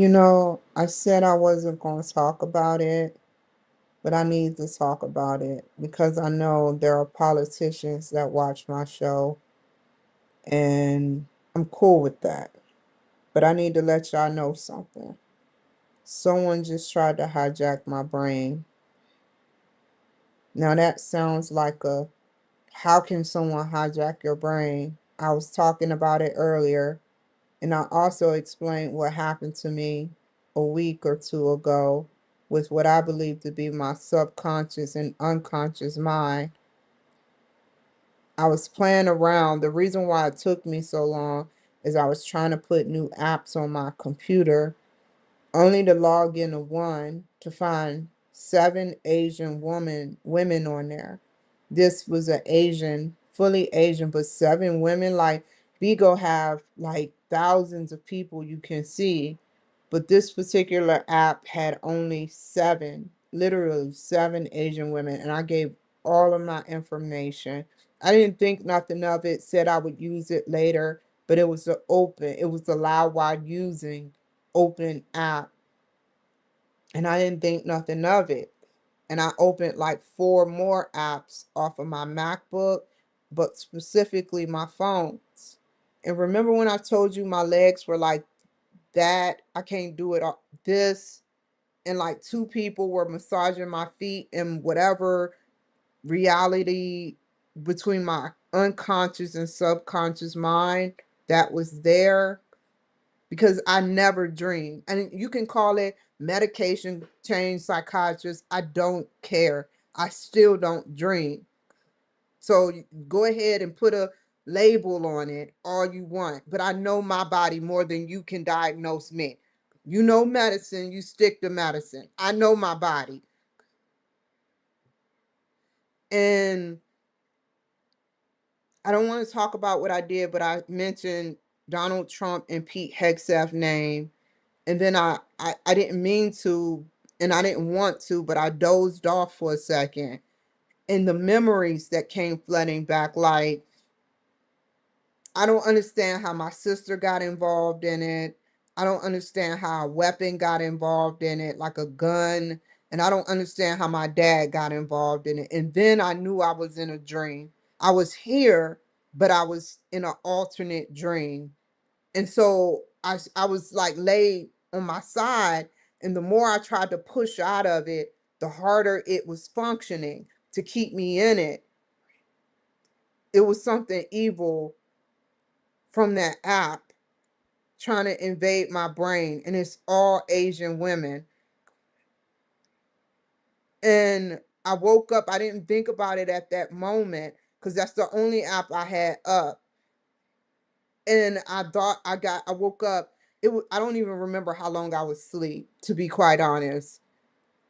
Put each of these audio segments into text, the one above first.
I said I wasn't going to talk about it, but I need to talk about it because I know there are politicians that watch my show, and I'm cool with that. But I need to let y'all know something. Someone just tried to hijack my brain. Now that sounds like how can someone hijack your brain? I was talking about it earlier, and I also explained what happened to me a week or two ago with what I believe to be my subconscious and unconscious mind. I was playing around. The reason why it took me so long is I was trying to put new apps on my computer, only to log into one to find seven Asian women on there. This was an Asian, fully Asian, but seven women. Like Bigo have like thousands of people you can see, but this particular app had only seven, literally seven Asian women, and I gave all of my information. I didn't think nothing of it, said I would use it later, but it was allow while using open app, and I didn't think nothing of it. And I opened like four more apps off of my MacBook, but specifically my phones. And remember when I told you my legs were like that? I can't do it this, and like two people were massaging my feet in whatever reality between my unconscious and subconscious mind that was there, because I never dream. And you can call it medication change psychiatrist. I don't care. I still don't dream. So go ahead and put a label on it all you want. But I know my body more than you can diagnose me. You know medicine, you stick to medicine. I know my body. And I don't want to talk about what I did, but I mentioned Donald Trump and Pete Hegseth's name. And then I didn't mean to, and I didn't want to, but I dozed off for a second. And the memories that came flooding back, like, I don't understand how my sister got involved in it. I don't understand how a weapon got involved in it, like a gun. And I don't understand how my dad got involved in it. And then I knew I was in a dream. I was here, but I was in an alternate dream. And so I was like laid on my side. And the more I tried to push out of it, the harder it was functioning to keep me in it. It was something evil from that app trying to invade my brain, and it's all Asian women. And I woke up, I didn't think about it at that moment because that's the only app I had up. And I thought I woke up. I don't even remember how long I was asleep, to be quite honest.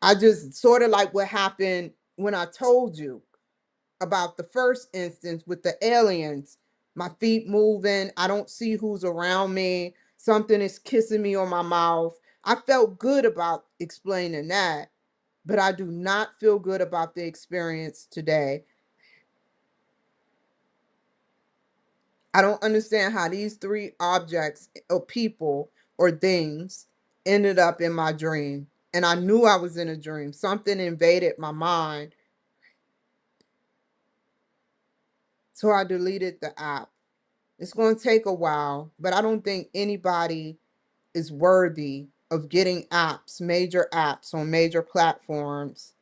I just sort of like what happened when I told you about the first instance with the aliens. My feet moving, I don't see who's around me. Something is kissing me on my mouth. I felt good about explaining that, but I do not feel good about the experience today. I don't understand how these three objects or people or things ended up in my dream. And I knew I was in a dream. Something invaded my mind. So I deleted the app. It's going to take a while, but I don't think anybody is worthy of getting apps, major apps on major platforms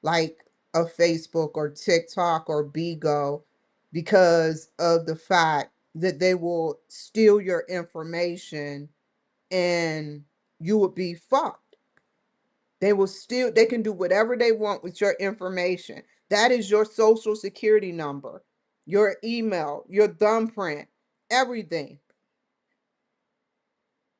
like a Facebook or TikTok or Bigo, because of the fact that they will steal your information and you would be fucked. They can do whatever they want with your information. That is your social security number, your email, your thumbprint, everything.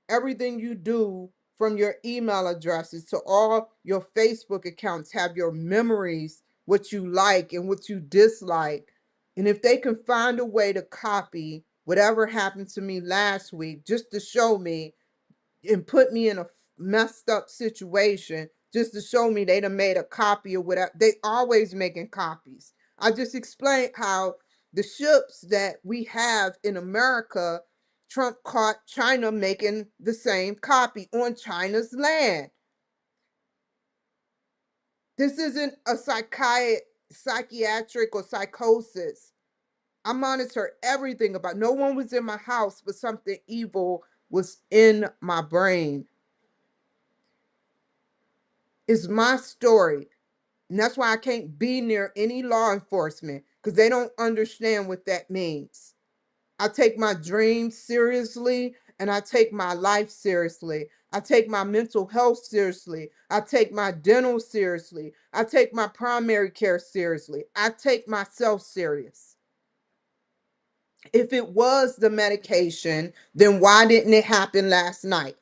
Everything you do, from your email addresses to all your Facebook accounts, have your memories, what you like and what you dislike. And if they can find a way to copy whatever happened to me last week just to show me and put me in a messed up situation, just to show me they done made a copy or whatever. They always making copies. I just explained how the ships that we have in America Trump caught China making the same copy on China's land. This isn't a psychiatric or psychosis. I monitor everything about. No one was in my house, but something evil was in my brain. It's my story. And that's why I can't be near any law enforcement because they don't understand what that means. I take my dreams seriously and I take my life seriously. I take my mental health seriously. I take my dental seriously. I take my primary care seriously. I take myself serious. If it was the medication, then why didn't it happen last night?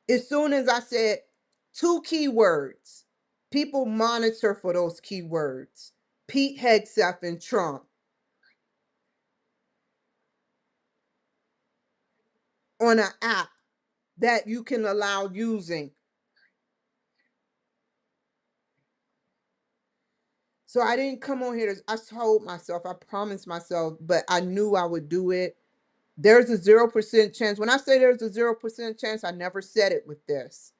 As soon as I said two keywords, people monitor for those keywords. Pete Hegseth and Trump on an app that you can allow using. So I didn't come on here I told myself, I promised myself, but I knew I would do it. There's a 0% chance. When I say there's a 0% chance, I never said it with this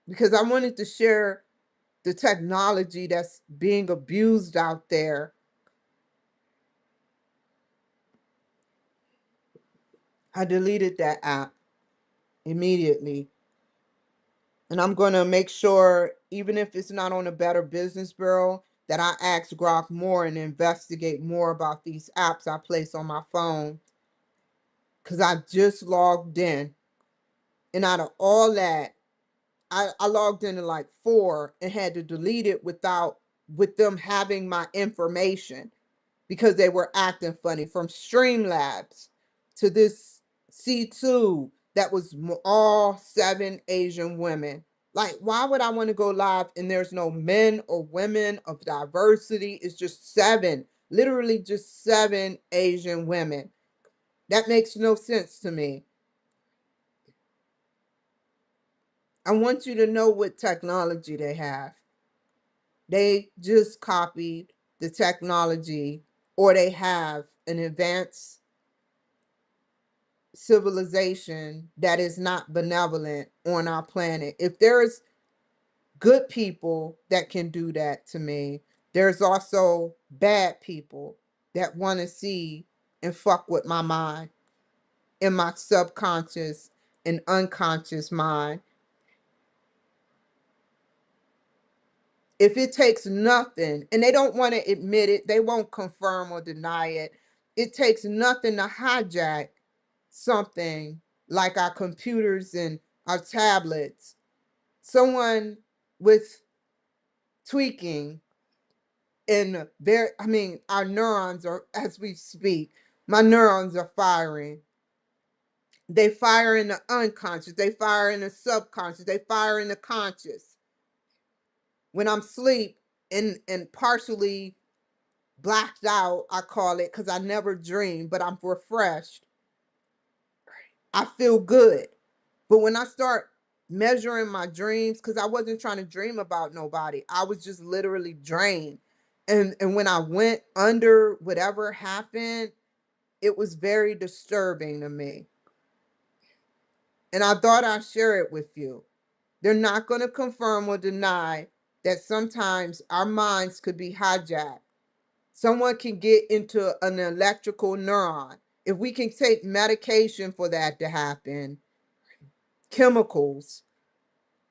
because I wanted to share the technology that's being abused out there. I deleted that app immediately. And I'm going to make sure, even if it's not on a Better Business Bureau, that I ask Grok more and investigate more about these apps I place on my phone. Because I just logged in. And out of all that, I logged in at like 4 and had to delete it with them having my information because they were acting funny, from Streamlabs to this C2 that was all 7 Asian women. Like, why would I want to go live and there's no men or women of diversity? It's just 7, literally just 7 Asian women. That makes no sense to me. I want you to know what technology they have. They just copied the technology, or they have an advanced civilization that is not benevolent on our planet. If there's good people that can do that to me, there's also bad people that want to see and fuck with my mind, in my subconscious and unconscious mind. If it takes nothing, and they don't want to admit it, they won't confirm or deny it. It takes nothing to hijack something like our computers and our tablets. Someone with tweaking in their, I mean, our neurons are, as we speak, my neurons are firing. They fire in the unconscious, they fire in the subconscious, they fire in the conscious. When I'm asleep and partially blacked out, I call it, because I never dream, but I'm refreshed. I feel good. But when I start measuring my dreams, because I wasn't trying to dream about nobody, I was just literally drained. And when I went under whatever happened, it was very disturbing to me. And I thought I'd share it with you. They're not going to confirm or deny that sometimes our minds could be hijacked. Someone can get into an electrical neuron. If we can take medication for that to happen, chemicals,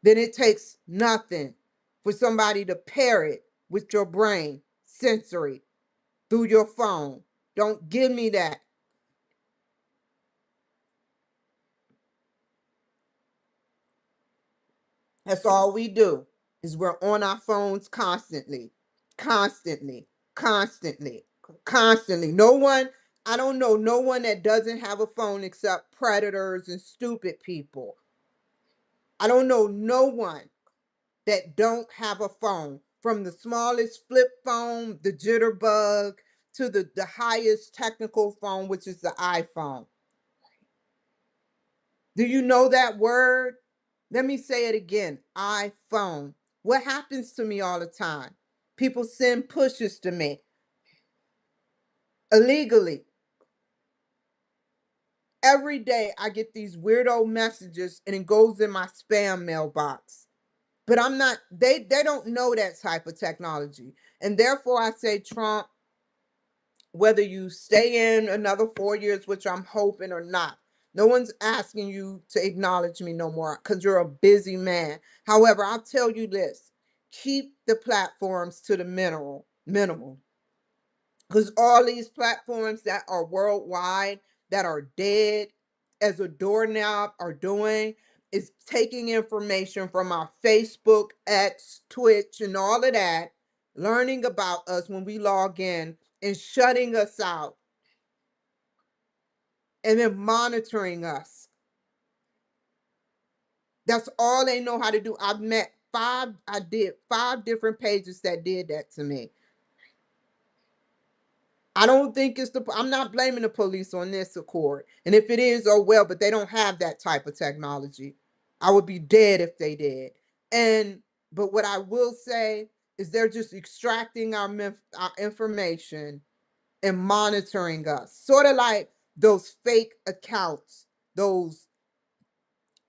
then it takes nothing for somebody to pair it with your brain, sensory, through your phone. Don't give me that. That's all we do, is we're on our phones constantly, constantly, constantly, constantly. No one, I don't know no one that doesn't have a phone except predators and stupid people. I don't know no one that don't have a phone, from the smallest flip phone, the jitterbug, to the highest technical phone, which is the iPhone. Do you know that word? Let me say it again. iPhone. What happens to me all the time? People send pushes to me illegally. Every day I get these weirdo messages and it goes in my spam mailbox. But I'm not, they don't know that type of technology. And therefore I say, Trump, whether you stay in another 4 years, which I'm hoping or not, no one's asking you to acknowledge me no more because you're a busy man. However, I'll tell you this: keep the platforms to the minimal. Because all these platforms that are worldwide, that are dead as a doorknob, are doing is taking information from our Facebook, X, Twitch, and all of that, learning about us when we log in and shutting us out and then monitoring us. That's all they know how to do. I did 5 different pages that did that to me. I don't think I'm not blaming the police on this accord. And if it is, oh well, but they don't have that type of technology. I would be dead if they did. And, but what I will say is they're just extracting our information and monitoring us. Sort of like those fake accounts, those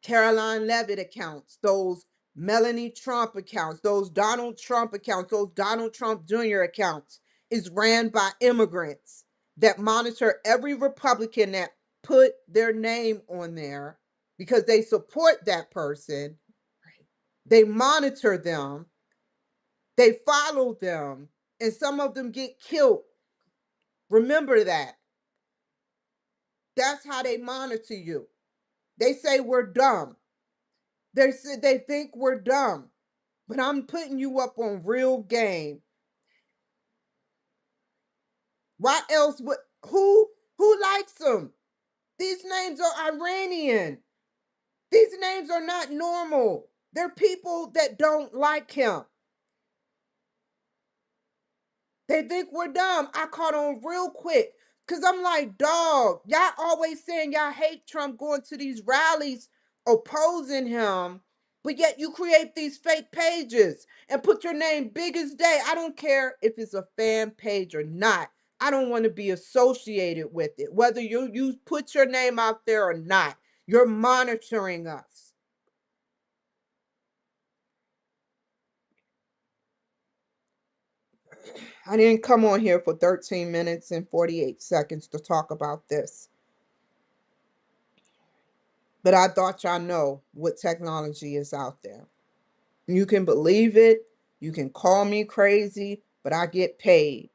Caroline Levitt accounts, those Melanie Trump accounts, those Donald Trump accounts, those Donald Trump Jr. accounts is ran by immigrants that monitor every Republican that put their name on there because they support that person. They monitor them, they follow them, and some of them get killed. Remember that. That's how they monitor you. They say we're dumb. They think we're dumb. But I'm putting you up on real game. Why else would who likes them? These names are Iranian. These names are not normal. They're people that don't like him. They think we're dumb. I caught on real quick. Cause I'm like, dog, y'all always saying y'all hate Trump going to these rallies opposing him, but yet you create these fake pages and put your name big as day. I don't care if it's a fan page or not. I don't want to be associated with it. Whether you put your name out there or not, you're monitoring us. I didn't come on here for 13 minutes and 48 seconds to talk about this. But I thought y'all know what technology is out there. You can believe it. You can call me crazy, but I get paid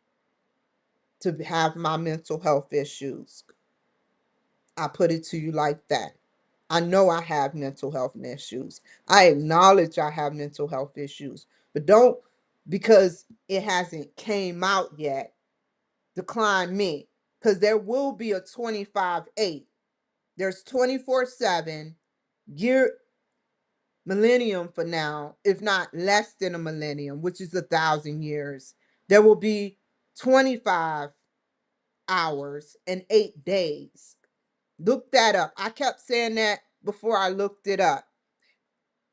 to have my mental health issues. I put it to you like that. I know I have mental health issues. I acknowledge I have mental health issues, but don't, because it hasn't came out yet, decline me. Because there will be a 25/8. There's 24/7 year millennium for now, if not less than a millennium, which is 1,000 years. There will be 25 hours and 8 days. Look that up. I kept saying that before I looked it up.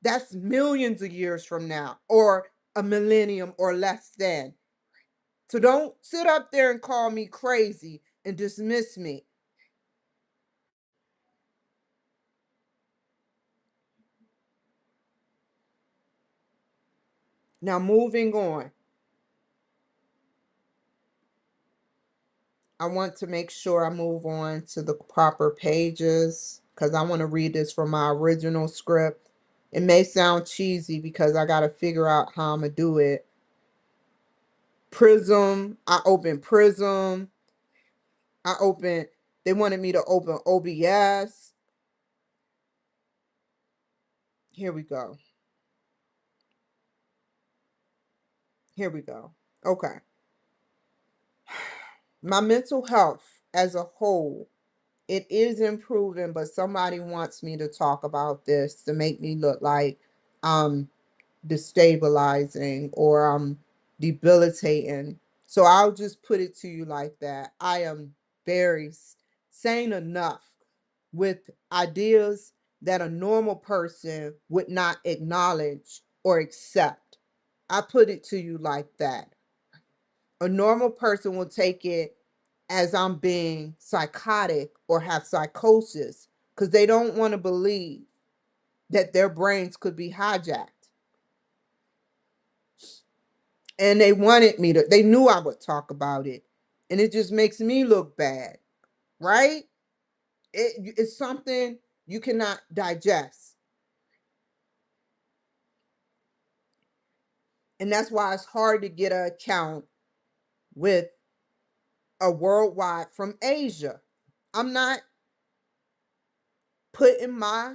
That's millions of years from now, or a millennium or less than. So don't sit up there and call me crazy and dismiss me. Now, moving on. I want to make sure I move on to the proper pages because I want to read this from my original script. It may sound cheesy because I got to figure out how I'm going to do it. Prism. I open Prism. I open, they wanted me to open OBS. Here we go. Here we go. Okay. My mental health as a whole, it is improving, but somebody wants me to talk about this to make me look like I'm destabilizing or I'm debilitating. So I'll just put it to you like that. I am very sane enough with ideas that a normal person would not acknowledge or accept. I put it to you like that. A normal person will take it as I'm being psychotic or have psychosis because they don't want to believe that their brains could be hijacked. And they wanted me to, they knew I would talk about it. And it just makes me look bad, right? It's something you cannot digest. And that's why it's hard to get an account with a worldwide from Asia. I'm not putting my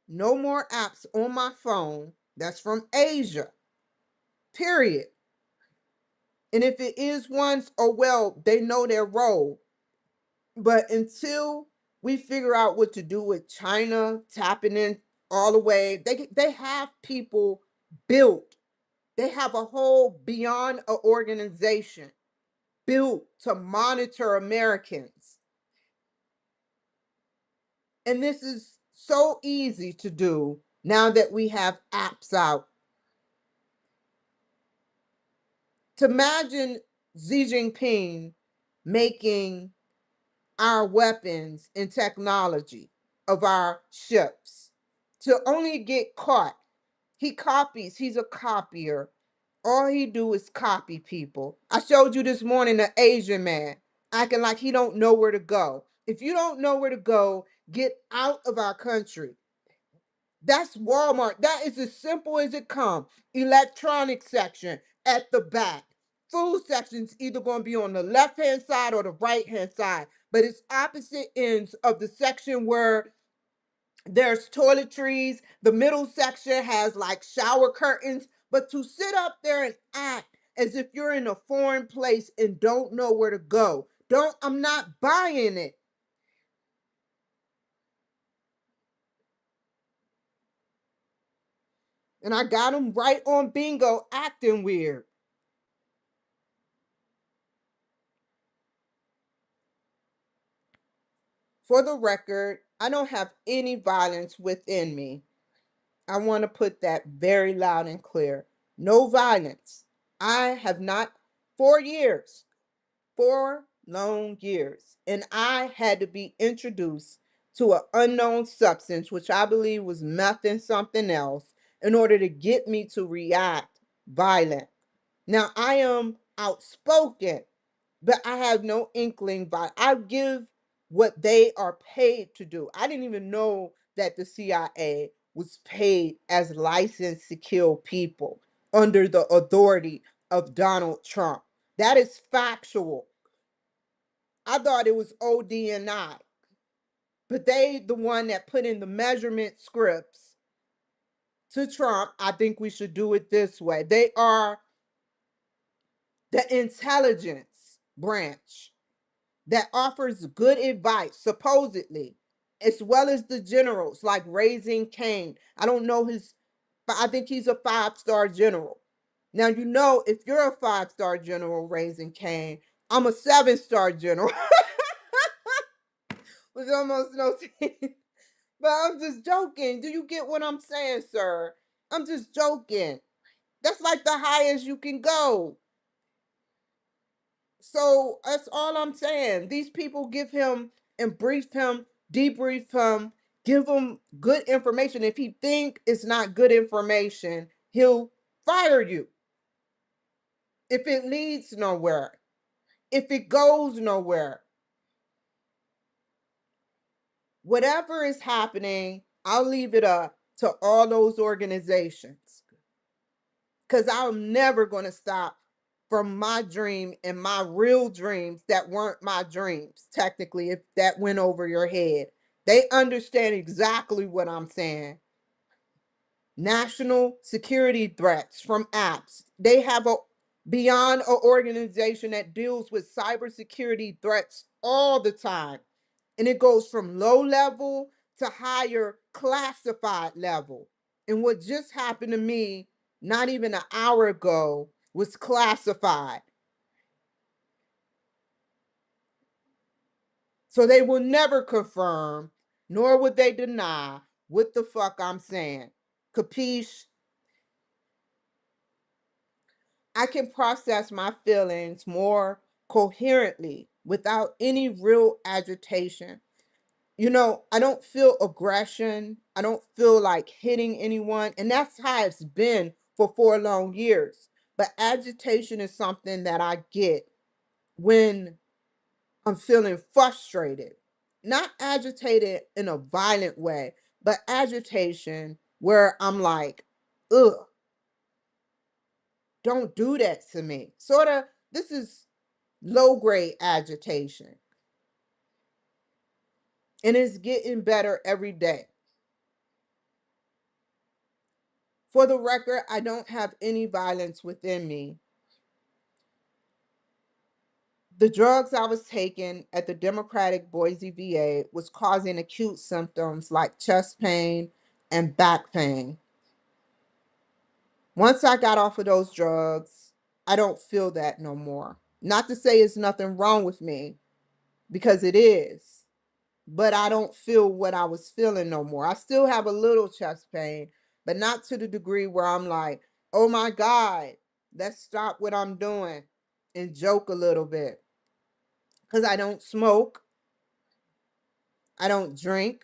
no more apps on my phone that's from Asia, period. And if it is ones, oh well, they know their role. But until we figure out what to do with China tapping in all the way, they have people built. They have a whole beyond a organization built to monitor Americans. And this is so easy to do now that we have apps out. To imagine Xi Jinping making our weapons and technology of our ships to only get caught. He copies, he's a copier. All he do is copy people. I showed you this morning an Asian man acting like he don't know where to go. If you don't know where to go, get out of our country. That's Walmart. That is as simple as it comes. Electronics section at the back. Food section's either going to be on the left hand side or the right hand side, but it's opposite ends of the section where there's toiletries. The middle section has like shower curtains. But to sit up there and act as if you're in a foreign place and don't know where to go, I'm not buying it. And I got him right on bingo acting weird. For the record, I don't have any violence within me. I want to put that very loud and clear. No violence. I have not, 4 years, 4 long years. And I had to be introduced to an unknown substance, which I believe was meth and something else, in order to get me to react violent. Now, I am outspoken, but I have no inkling by I give what they are paid to do. I didn't even know that the CIA was paid as licensed to kill people under the authority of Donald Trump. That is factual. I thought it was ODNI, but they the one that put in the measurement scripts to Trump. I think we should do it this way. They are the intelligence branch that offers good advice, supposedly, as well as the generals like Raising Cane. I don't know his, but I think he's a 5-star general. Now, you know, if you're a 5-star general, Raising Cane, I'm a 7-star general with almost no teeth. But I'm just joking. Do you get what I'm saying, sir? I'm just joking. That's like the highest you can go. So that's all I'm saying. These people give him and brief him, debrief him, give him good information. If he think it's not good information, he'll fire you. If it leads nowhere, if it goes nowhere, whatever is happening, I'll leave it up to all those organizations because I'm never going to stop from my dream and my real dreams that weren't my dreams, technically, if that went over your head. They understand exactly what I'm saying. National security threats from apps. They have a beyond an organization that deals with cybersecurity threats all the time. And it goes from low level to higher classified level. And what just happened to me not even an hour ago was classified. So they will never confirm, nor would they deny what the fuck I'm saying. Capiche? I can process my feelings more coherently without any real agitation. I don't feel aggression. I don't feel like hitting anyone. And that's how it's been for 4 long years. But agitation is something that I get when I'm feeling frustrated. Not agitated in a violent way, but agitation where I'm like, ugh, don't do that to me. Sort of, this is low grade agitation. And it's getting better every day. For the record, I don't have any violence within me. The drugs I was taking at the Democratic Boise VA was causing acute symptoms like chest pain and back pain. Once I got off of those drugs, I don't feel that no more. Not to say it's nothing wrong with me, because it is, but I don't feel what I was feeling no more. I still have a little chest pain, but not to the degree where I'm like, oh my God, let's stop what I'm doing and joke a little bit. Because I don't smoke, I don't drink.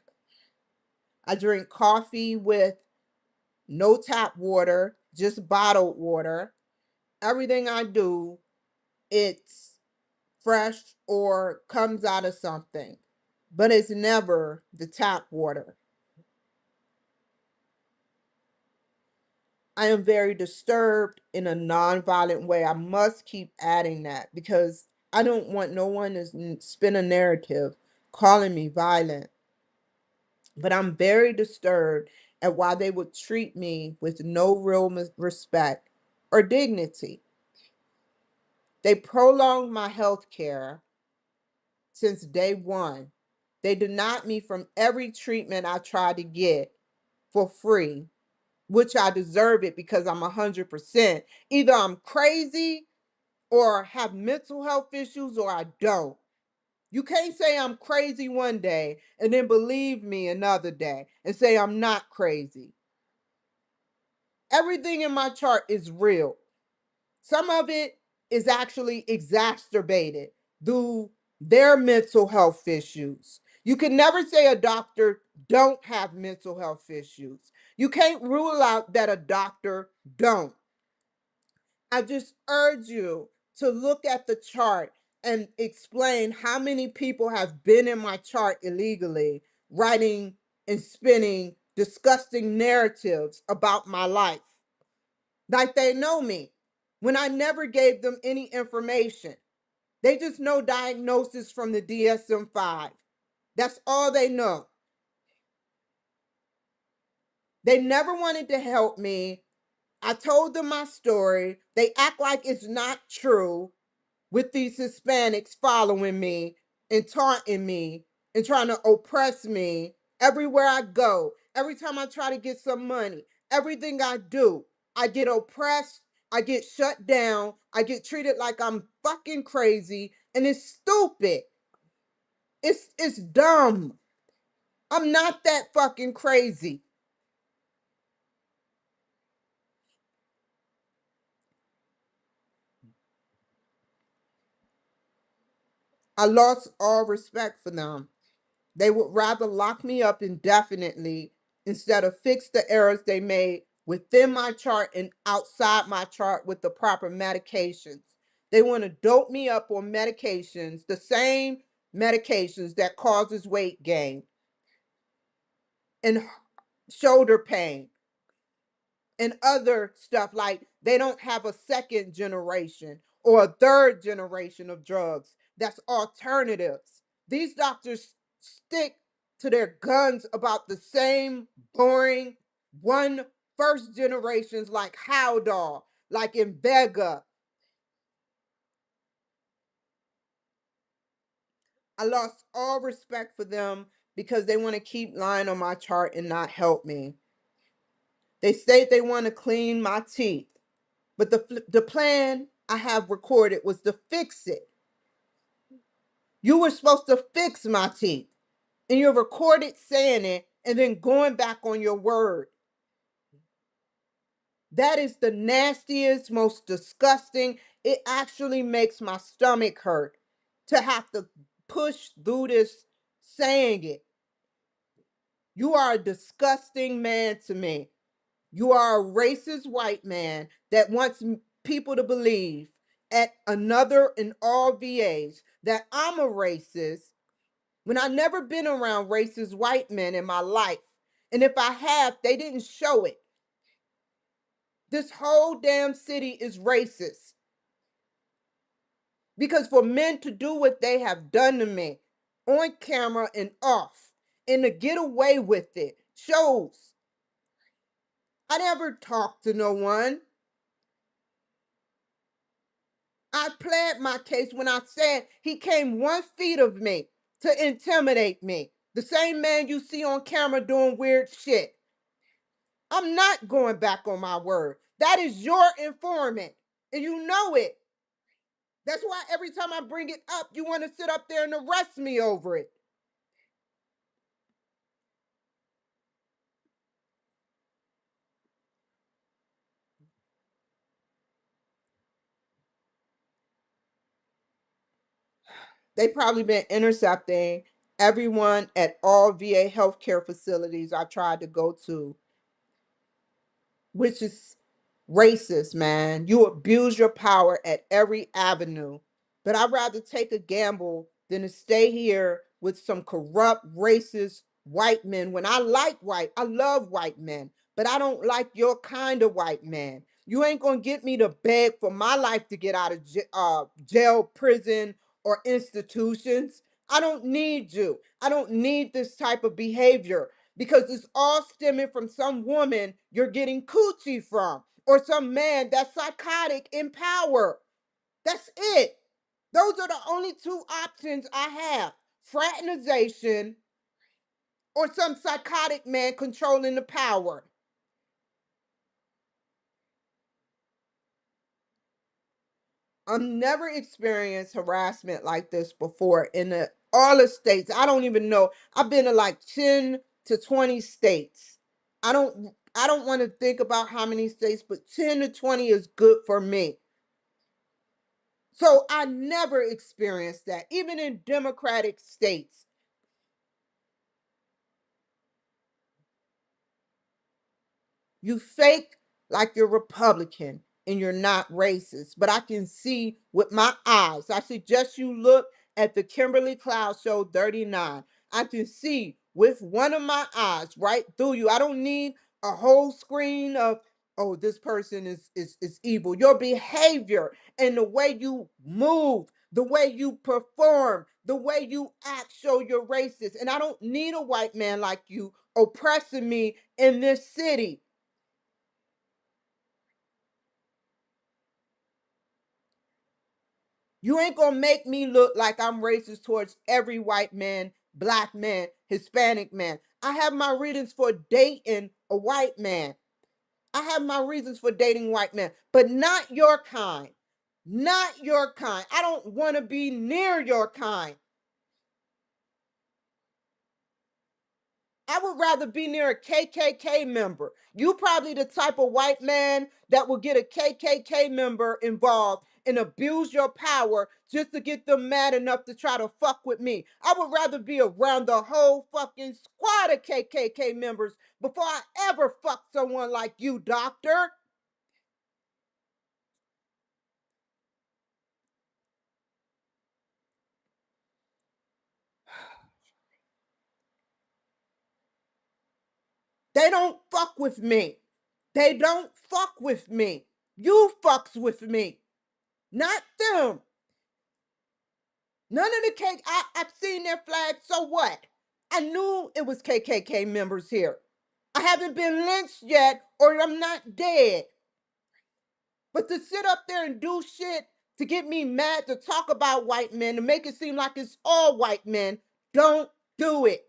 I drink coffee with no tap water, just bottled water. Everything I do, it's fresh or comes out of something, but it's never the tap water. I am very disturbed in a non-violent way. I must keep adding that because I don't want no one to spin a narrative calling me violent. But I'm very disturbed at why they would treat me with no real respect or dignity. They prolonged my health care since day one. They denied me from every treatment I tried to get for free, which I deserve it because I'm 100%. Either I'm crazy or have mental health issues or I don't. You can't say I'm crazy one day and then believe me another day and say I'm not crazy. Everything in my chart is real. Some of it is actually exacerbated through their mental health issues. You can never say a doctor don't have mental health issues. You can't rule out that a doctor don't. I just urge you to look at the chart and explain how many people have been in my chart illegally, writing and spinning disgusting narratives about my life. Like they know me when I never gave them any information. They just know diagnosis from the DSM-5. That's all they know. They never wanted to help me. I told them my story. They act like it's not true with these Hispanics following me and taunting me and trying to oppress me everywhere I go. Every time I try to get some money, everything I do, I get oppressed, I get shut down, I get treated like I'm fucking crazy, and it's stupid. It's dumb. I'm not that fucking crazy. I lost all respect for them. They would rather lock me up indefinitely instead of fix the errors they made within my chart and outside my chart with the proper medications. They want to dope me up on medications, the same medications that causes weight gain and shoulder pain and other stuff. Like they don't have a second generation or a third generation of drugs that's alternatives. These doctors stick to their guns about the same boring one first generations like Howdall, like in Vega. I lost all respect for them because they want to keep lying on my chart and not help me. They state they want to clean my teeth, but the plan I have recorded was to fix it. You were supposed to fix my teeth, and you're recorded saying it and then going back on your word. That is the nastiest, most disgusting. It actually makes my stomach hurt to have to push through this saying it. You are a disgusting man to me. You are a racist white man that wants people to believe at another in all VAs that I'm a racist when I never been around racist white men in my life. And if I have, they didn't show it. This whole damn city is racist. Because for men to do what they have done to me on camera and off and to get away with it shows I never talked to no one. I pled my case when I said he came 1 feet of me to intimidate me. The same man you see on camera doing weird shit. I'm not going back on my word. That is your informant, and you know it. That's why every time I bring it up, you want to sit up there and arrest me over it. They probably been intercepting everyone at all VA healthcare facilities I tried to go to, which is racist, man. You abuse your power at every avenue. But I'd rather take a gamble than to stay here with some corrupt, racist white men when I love white men, but I don't like your kind of white man. You ain't gonna get me to beg for my life to get out of jail, prison, or institutions. I don't need you. I don't need this type of behavior because it's all stemming from some woman you're getting coochie from or some man that's psychotic in power. That's it. Those are the only two options I have: fraternization or some psychotic man controlling the power. I've never experienced harassment like this before in all the states. I don't even know. I've been to like 10 to 20 states. I don't want to think about how many states, but 10 to 20 is good for me. So I never experienced that, even in Democratic states. You fake like you're Republican and you're not racist, but I can see with my eyes. I suggest you look at the Kimberly Cloud Show 39. I can see with one of my eyes right through you. I don't need a whole screen of, oh, this person is evil. Your behavior and the way you move, the way you perform, the way you act show you're racist. And I don't need a white man like you oppressing me in this city. You ain't gonna make me look like I'm racist towards every white man, black man, Hispanic man. I have my reasons for dating a white man. I have my reasons for dating white men, but not your kind. Not your kind. I don't want to be near your kind. I would rather be near a KKK member. You probably the type of white man that will get a KKK member involved and abuse your power just to get them mad enough to try to fuck with me. I would rather be around the whole fucking squad of KKK members before I ever fuck someone like you, doctor. They don't fuck with me. They don't fuck with me. You fucks with me, not them. None of the I've seen their flags, so what? I knew it was KKK members here. I haven't been lynched yet, or I'm not dead. But to sit up there and do shit to get me mad, to talk about white men, to make it seem like it's all white men, don't do it.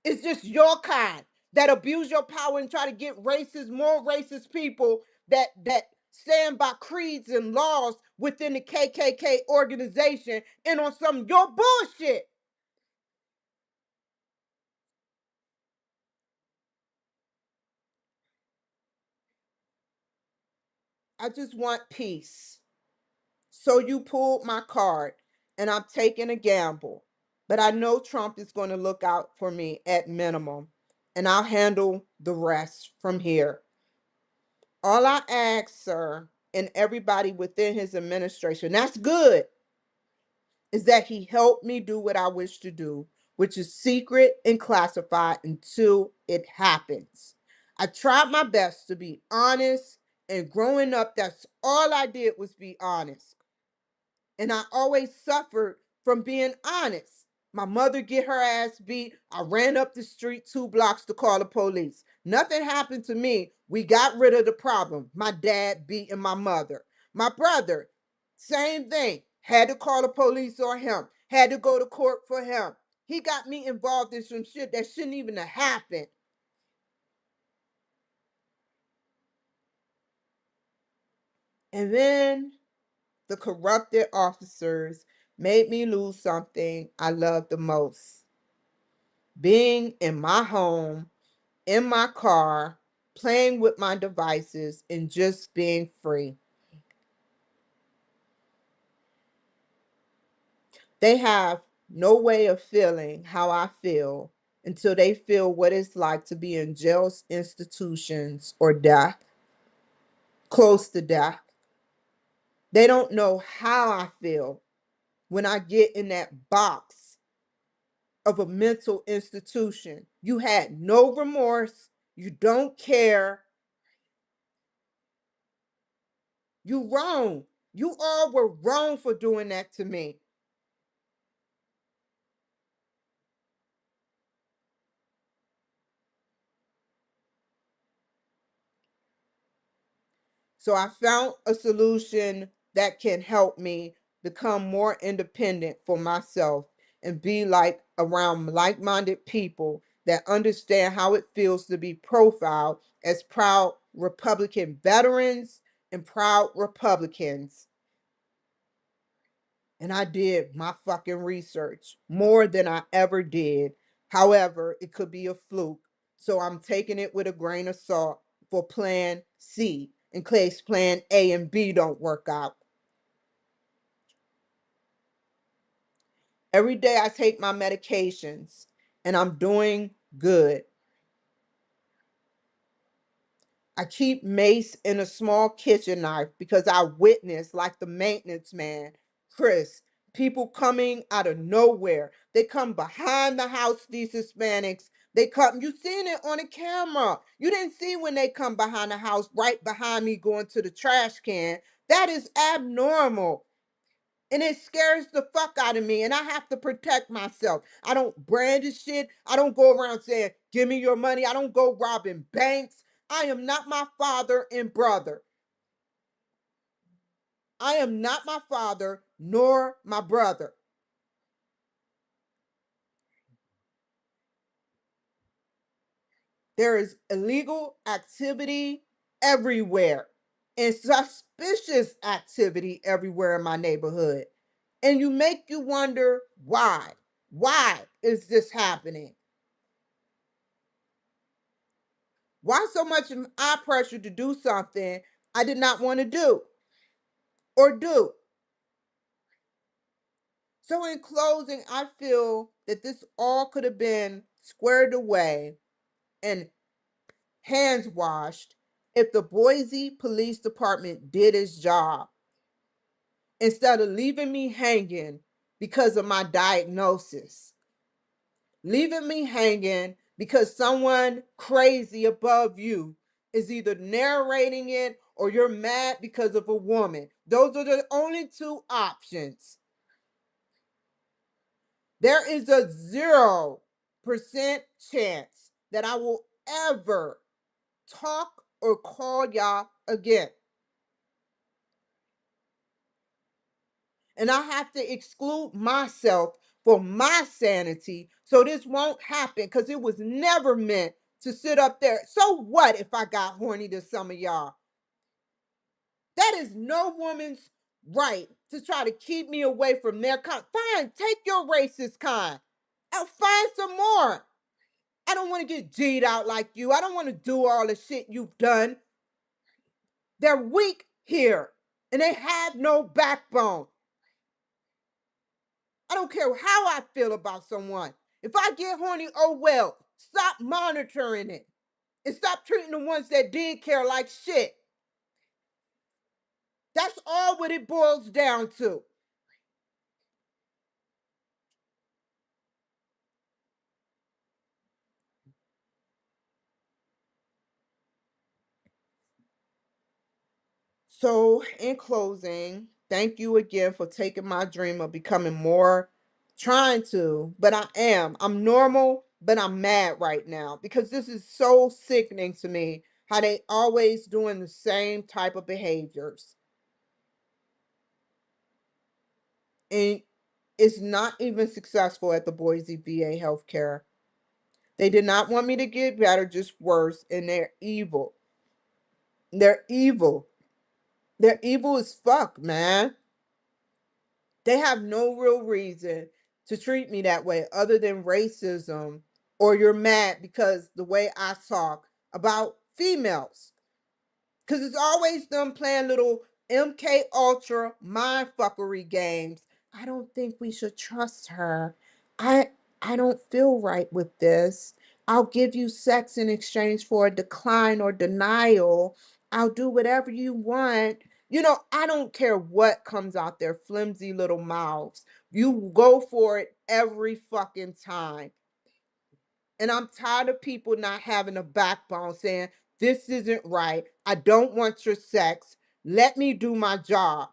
It's just your kind that abuse your power and try to get racist, more racist people that stand by creeds and laws within the KKK organization and on some of your bullshit. I just want peace. So you pulled my card, and I'm taking a gamble. But I know Trump is going to look out for me at minimum, and I'll handle the rest from here. All I ask, sir, and everybody within his administration, that's good, is that he helped me do what I wish to do, which is secret and classified until it happens. I tried my best to be honest, and growing up, that's all I did was be honest. And I always suffered from being honest. My mother get her ass beat. I ran up the street 2 blocks to call the police. Nothing happened to me. We got rid of the problem. My dad beating my mother. My brother, same thing. Had to call the police on him. Had to go to court for him. He got me involved in some shit that shouldn't even have happened. And then the corrupted officers made me lose something I love the most: being in my home, in my car, playing with my devices, and just being free. They have no way of feeling how I feel until they feel what it's like to be in jail institutions or death, close to death. They don't know how I feel when I get in that box of a mental institution. You had no remorse, you don't care, you wrong. You all were wrong for doing that to me. So I found a solution that can help me become more independent for myself and be like around like-minded people that understand how it feels to be profiled as proud Republican veterans and proud Republicans. And I did my fucking research more than I ever did. However, it could be a fluke. So I'm taking it with a grain of salt for plan C in case plan A and B don't work out. Every day I take my medications and I'm doing good. I keep mace and a small kitchen knife because I witnessed, like the maintenance man, Chris, people coming out of nowhere. They come behind the house, these Hispanics. They come, you seen it on the camera. You didn't see when they come behind the house, right behind me going to the trash can. That is abnormal. And it scares the fuck out of me. And I have to protect myself. I don't brandish shit. I don't go around saying, give me your money. I don't go robbing banks. I am not my father and brother. I am not my father nor my brother. There is illegal activity everywhere and suspicious activity everywhere in my neighborhood. And you wonder why. Why is this happening? Why so much eye pressure to do something I did not want to do or do? So, in closing, I feel that this all could have been squared away and hands washed if the Boise Police Department did its job instead of leaving me hanging because of my diagnosis, leaving me hanging because someone crazy above you is either narrating it or you're mad because of a woman. Those are the only two options. There is a 0% chance that I will ever talk or call y'all again. And I have to exclude myself for my sanity so this won't happen because it was never meant to sit up there. So what if I got horny to some of y'all? That is no woman's right to try to keep me away from their kind. Fine, take your racist kind. I'll find some more. I don't want to get G'd out like you. I don't want to do all the shit you've done. They're weak here and they have no backbone. I don't care how I feel about someone. If I get horny, oh well. Stop monitoring it. And stop treating the ones that did care like shit. That's all what it boils down to. So, in closing, thank you again for taking my dream of becoming more, trying to, but I am. I'm normal, but I'm mad right now because this is so sickening to me how they always doing the same type of behaviors. And it's not even successful at the Boise VA healthcare. They did not want me to get better, just worse, and they're evil. They're evil. They're evil as fuck, man. They have no real reason to treat me that way other than racism, or you're mad because the way I talk about females. Because it's always them playing little MK Ultra mindfuckery games. I don't think we should trust her. I I don't feel right with this. I'll give you sex in exchange for a decline or denial. I'll do whatever you want. I don't care what comes out their flimsy little mouths. You go for it every fucking time. And I'm tired of people not having a backbone saying, this isn't right. I don't want your sex. Let me do my job.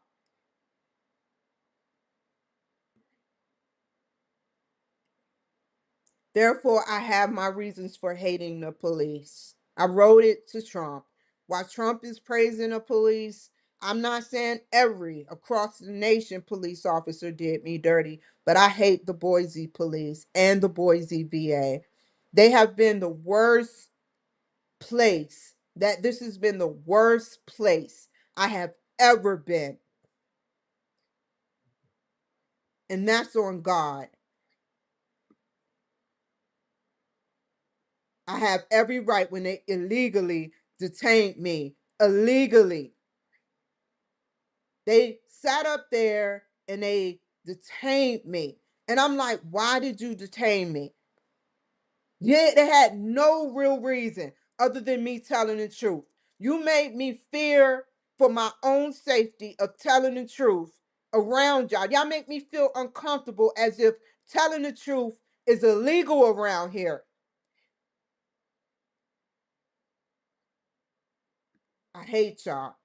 Therefore, I have my reasons for hating the police. I wrote it to Trump. While Trump is praising the police, I'm not saying every across the nation police officer did me dirty, but I hate the Boise police and the Boise VA. They have been the worst place, that this has been the worst place I have ever been. And that's on God. I have every right when they illegally detained me. Illegally. They sat up there and they detained me. And I'm like, why did you detain me? Yeah, they had no real reason other than me telling the truth. You made me fear for my own safety of telling the truth around y'all. Y'all make me feel uncomfortable as if telling the truth is illegal around here. I hate y'all.